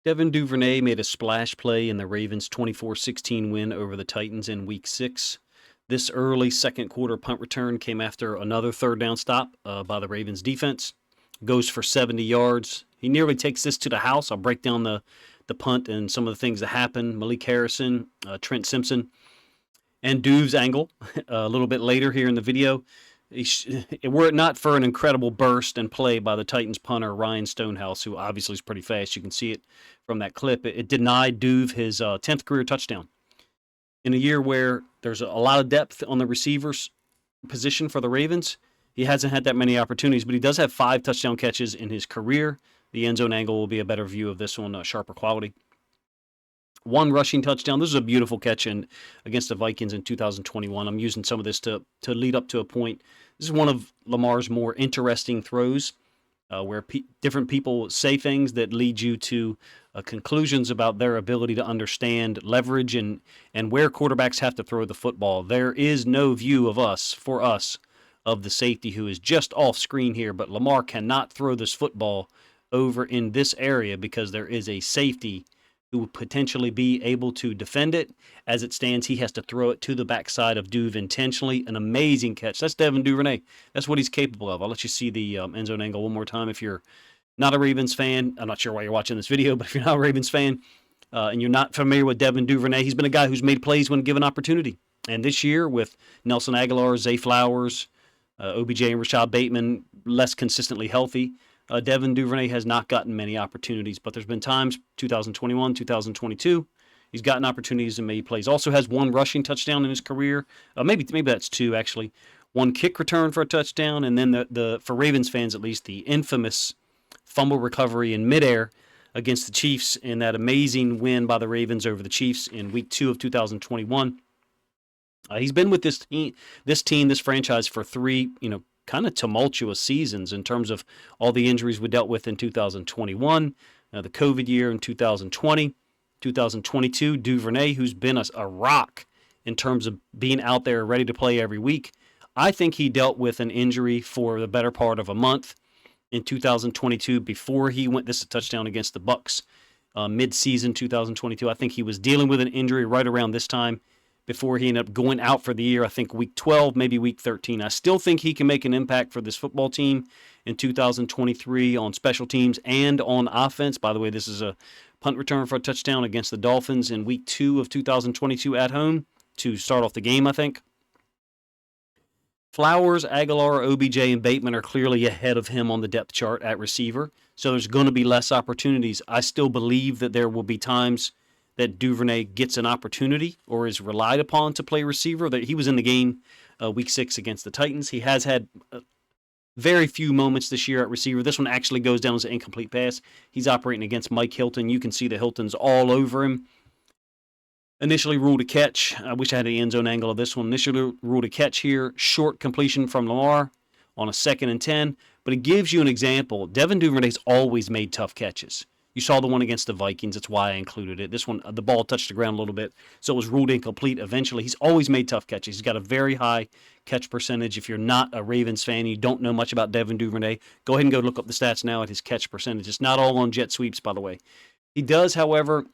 Devin Duvernay made a splash play in the Ravens' 24-16 win over the Titans in Week 6. This early second quarter punt return came after another third down stop by the Ravens defense. Goes for 70 yards. He nearly takes this to the house. I'll break down the punt and some of the things that happened. Malik Harrison, Trent Simpson, and Duv's angle a little bit later here in the video. Were it not for an incredible burst and play by the Titans punter Ryan Stonehouse, who obviously is pretty fast, you can see it from that clip, it denied Duve his 10th career touchdown. In a year where there's a lot of depth on the receivers position for the Ravens, he hasn't had that many opportunities, but he does have 5 touchdown catches in his career. The end zone angle will be a better view of this one, sharper quality. 1 rushing touchdown. This is a beautiful catch against the Vikings in 2021. I'm using some of this to lead up to a point. This is one of Lamar's more interesting throws where different people say things that lead you to conclusions about their ability to understand leverage and where quarterbacks have to throw the football. There is no view of of the safety who is just off screen here, but Lamar cannot throw this football over in this area because there is a safety who would potentially be able to defend it. As it stands, he has to throw it to the backside of Duve intentionally. An amazing catch. That's Devin Duvernay. That's what he's capable of. I'll let you see the end zone angle one more time. If you're not a Ravens fan, I'm not sure why you're watching this video, but if you're not a Ravens fan and you're not familiar with Devin Duvernay, he's been a guy who's made plays when given opportunity. And this year with Nelson Aguilar, Zay Flowers, OBJ and Rashad Bateman less consistently healthy, Devin Duvernay has not gotten many opportunities, but there's been times, 2021, 2022, he's gotten opportunities and made plays. Also has 1 rushing touchdown in his career. Maybe that's 2, actually. 1 kick return for a touchdown, and then the for Ravens fans at least, the infamous fumble recovery in midair against the Chiefs in that amazing win by the Ravens over the Chiefs in Week 2 of 2021. He's been with this franchise for 3, kind of tumultuous seasons in terms of all the injuries we dealt with in 2021, the COVID year in 2020, 2022. Duvernay, who's been a rock in terms of being out there ready to play every week. I think he dealt with an injury for the better part of a month in 2022 before he went. This is a touchdown against the Bucs mid-season 2022. I think he was dealing with an injury right around this time before he ended up going out for the year, I think week 12, maybe week 13. I still think he can make an impact for this football team in 2023 on special teams and on offense. By the way, this is a punt return for a touchdown against the Dolphins in week 2 of 2022 at home to start off the game, I think. Flowers, Aguilar, OBJ, and Bateman are clearly ahead of him on the depth chart at receiver, so there's going to be less opportunities. I still believe that there will be times that Duvernay gets an opportunity or is relied upon to play receiver. That he was in the game week 6 against the Titans. He has had very few moments this year at receiver. This one actually goes down as an incomplete pass. He's operating against Mike Hilton. You can see the Hilton's all over him. Initially ruled a catch. I wish I had the end zone angle of this one. Initially ruled a catch here. Short completion from Lamar on a 2nd and 10. But it gives you an example. Devin Duvernay's always made tough catches. You saw the one against the Vikings. That's why I included it. This one, the ball touched the ground a little bit, so it was ruled incomplete eventually. He's always made tough catches. He's got a very high catch percentage. If you're not a Ravens fan, you don't know much about Devin Duvernay, go ahead and go look up the stats now at his catch percentage. It's not all on jet sweeps, by the way. He does, however,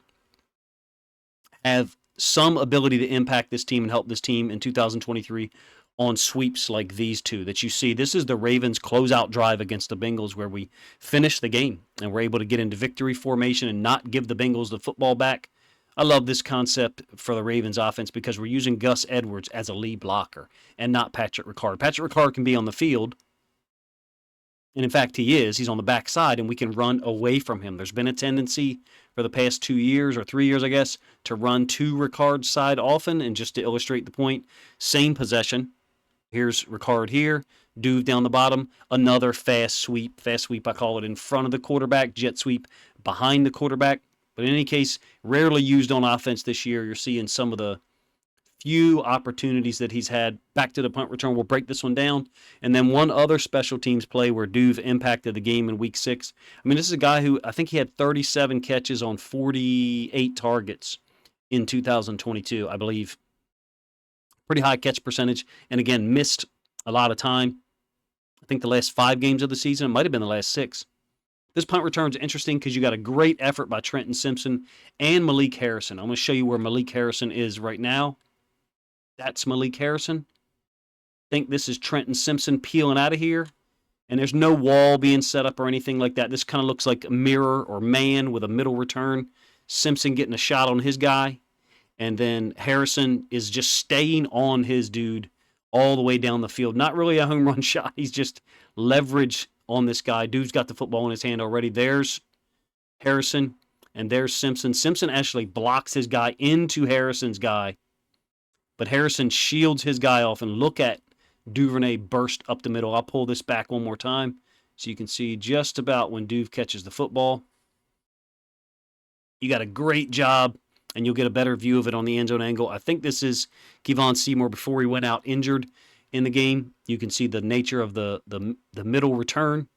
have some ability to impact this team and help this team in 2023 on sweeps like these 2 that you see. This is the Ravens' closeout drive against the Bengals where we finish the game and we're able to get into victory formation and not give the Bengals the football back. I love this concept for the Ravens offense because we're using Gus Edwards as a lead blocker and not Patrick Ricard. Patrick Ricard can be on the field, and in fact he is. He's on the backside, and we can run away from him. There's been a tendency for the past 2 years or 3 years, I guess, to run to Ricard's side often, and just to illustrate the point, same possession. Here's Ricard here, Duve down the bottom, another fast sweep I call it, in front of the quarterback, jet sweep behind the quarterback. But in any case, rarely used on offense this year. You're seeing some of the few opportunities that he's had. Back to the punt return, we'll break this one down. And then one other special teams play where Duve impacted the game in week 6. I mean, this is a guy who, I think he had 37 catches on 48 targets in 2022, I believe. Pretty high catch percentage, and again, missed a lot of time. I think the last 5 games of the season, it might have been the last 6. This punt return is interesting because you got a great effort by Trenton Simpson and Malik Harrison. I'm going to show you where Malik Harrison is right now. That's Malik Harrison. I think this is Trenton Simpson peeling out of here. And there's no wall being set up or anything like that. This kind of looks like a mirror or man with a middle return. Simpson getting a shot on his guy. And then Harrison is just staying on his dude all the way down the field. Not really a home run shot. He's just leverage on this guy. Dude's got the football in his hand already. There's Harrison, and there's Simpson. Simpson actually blocks his guy into Harrison's guy. But Harrison shields his guy off, and look at Duvernay burst up the middle. I'll pull this back one more time so you can see just about when Duve catches the football. You got a great job, and you'll get a better view of it on the end zone angle. I think this is Kevon Seymour before he went out injured in the game. You can see the nature of the middle return.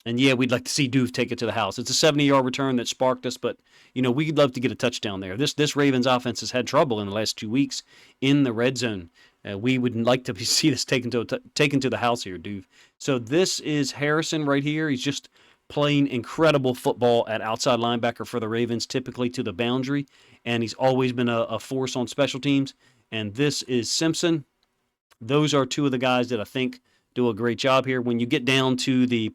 And yeah, we'd like to see Duve take it to the house. It's a 70-yard return that sparked us, but we'd love to get a touchdown there. This Ravens offense has had trouble in the last 2 weeks in the red zone. We would like to see this taken to the house here, Duve. So this is Harrison right here. He's just playing incredible football at outside linebacker for the Ravens, typically to the boundary, and he's always been a force on special teams. And this is Simpson. Those are two of the guys that I think do a great job here. When you get down to the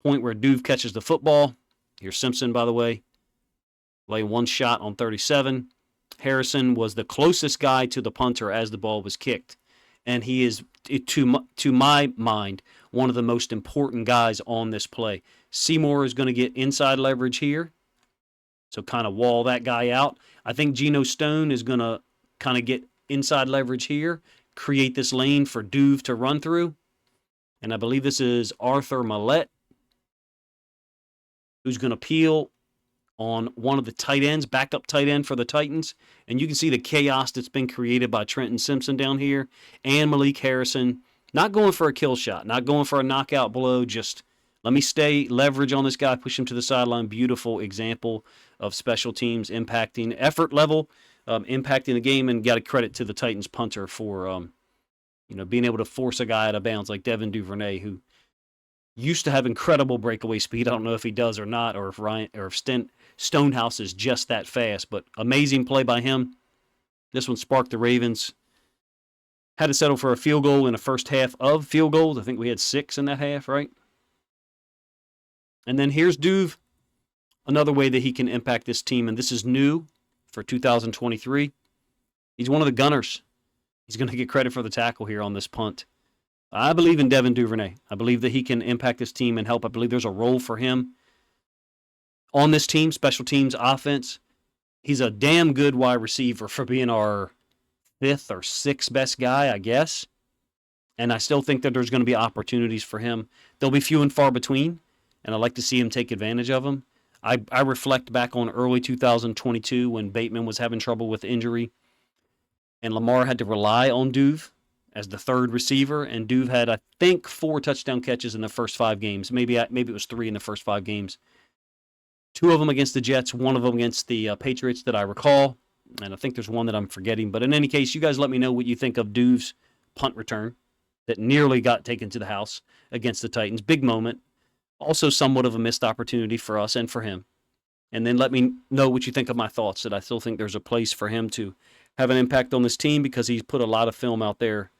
point where Duve catches the football, here's Simpson, by the way, lay one shot on 37. Harrison was the closest guy to the punter as the ball was kicked, and he is, to my mind, one of the most important guys on this play. Seymour is going to get inside leverage here, so kind of wall that guy out. I think Geno Stone is going to kind of get inside leverage here, create this lane for Duve to run through, and I believe this is Arthur Millette, who's going to peel on one of the tight ends, backup tight end for the Titans. And you can see the chaos that's been created by Trenton Simpson down here and Malik Harrison. Not going for a kill shot, not going for a knockout blow, just let me stay leverage on this guy, push him to the sideline. Beautiful example of special teams impacting effort level, impacting the game, and got to credit to the Titans punter for being able to force a guy out of bounds like Devin Duvernay, who used to have incredible breakaway speed. I don't know if he does or not, or if Stonehouse is just that fast, but amazing play by him. This one sparked the Ravens. Had to settle for a field goal in the first half of field goals. I think we had 6 in that half, right? And then here's Duve, another way that he can impact this team, and this is new for 2023. He's one of the gunners. He's going to get credit for the tackle here on this punt. I believe in Devin Duvernay. I believe that he can impact this team and help. I believe there's a role for him on this team, special teams, offense. He's a damn good wide receiver for being our 5th or 6th best guy, I guess. And I still think that there's going to be opportunities for him. They'll be few and far between, and I'd like to see him take advantage of them. I reflect back on early 2022 when Bateman was having trouble with injury, and Lamar had to rely on Duve as the 3rd receiver, and Duve had, I think, 4 touchdown catches in the first 5 games. Maybe it was 3 in the first 5 games. 2 of them against the Jets, 1 of them against the Patriots that I recall, and I think there's one that I'm forgetting. But in any case, you guys let me know what you think of Duve's punt return that nearly got taken to the house against the Titans. Big moment. Also somewhat of a missed opportunity for us and for him. And then let me know what you think of my thoughts, that I still think there's a place for him to have an impact on this team because he's put a lot of film out there.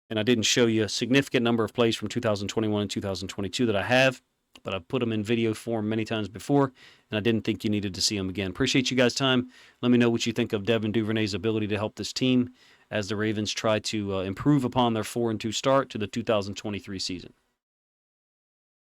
And I didn't show you a significant number of plays from 2021 and 2022 that I have, but I've put them in video form many times before, and I didn't think you needed to see them again. Appreciate you guys' time. Let me know what you think of Devin Duvernay's ability to help this team as the Ravens try to improve upon their 4-2 start to the 2023 season.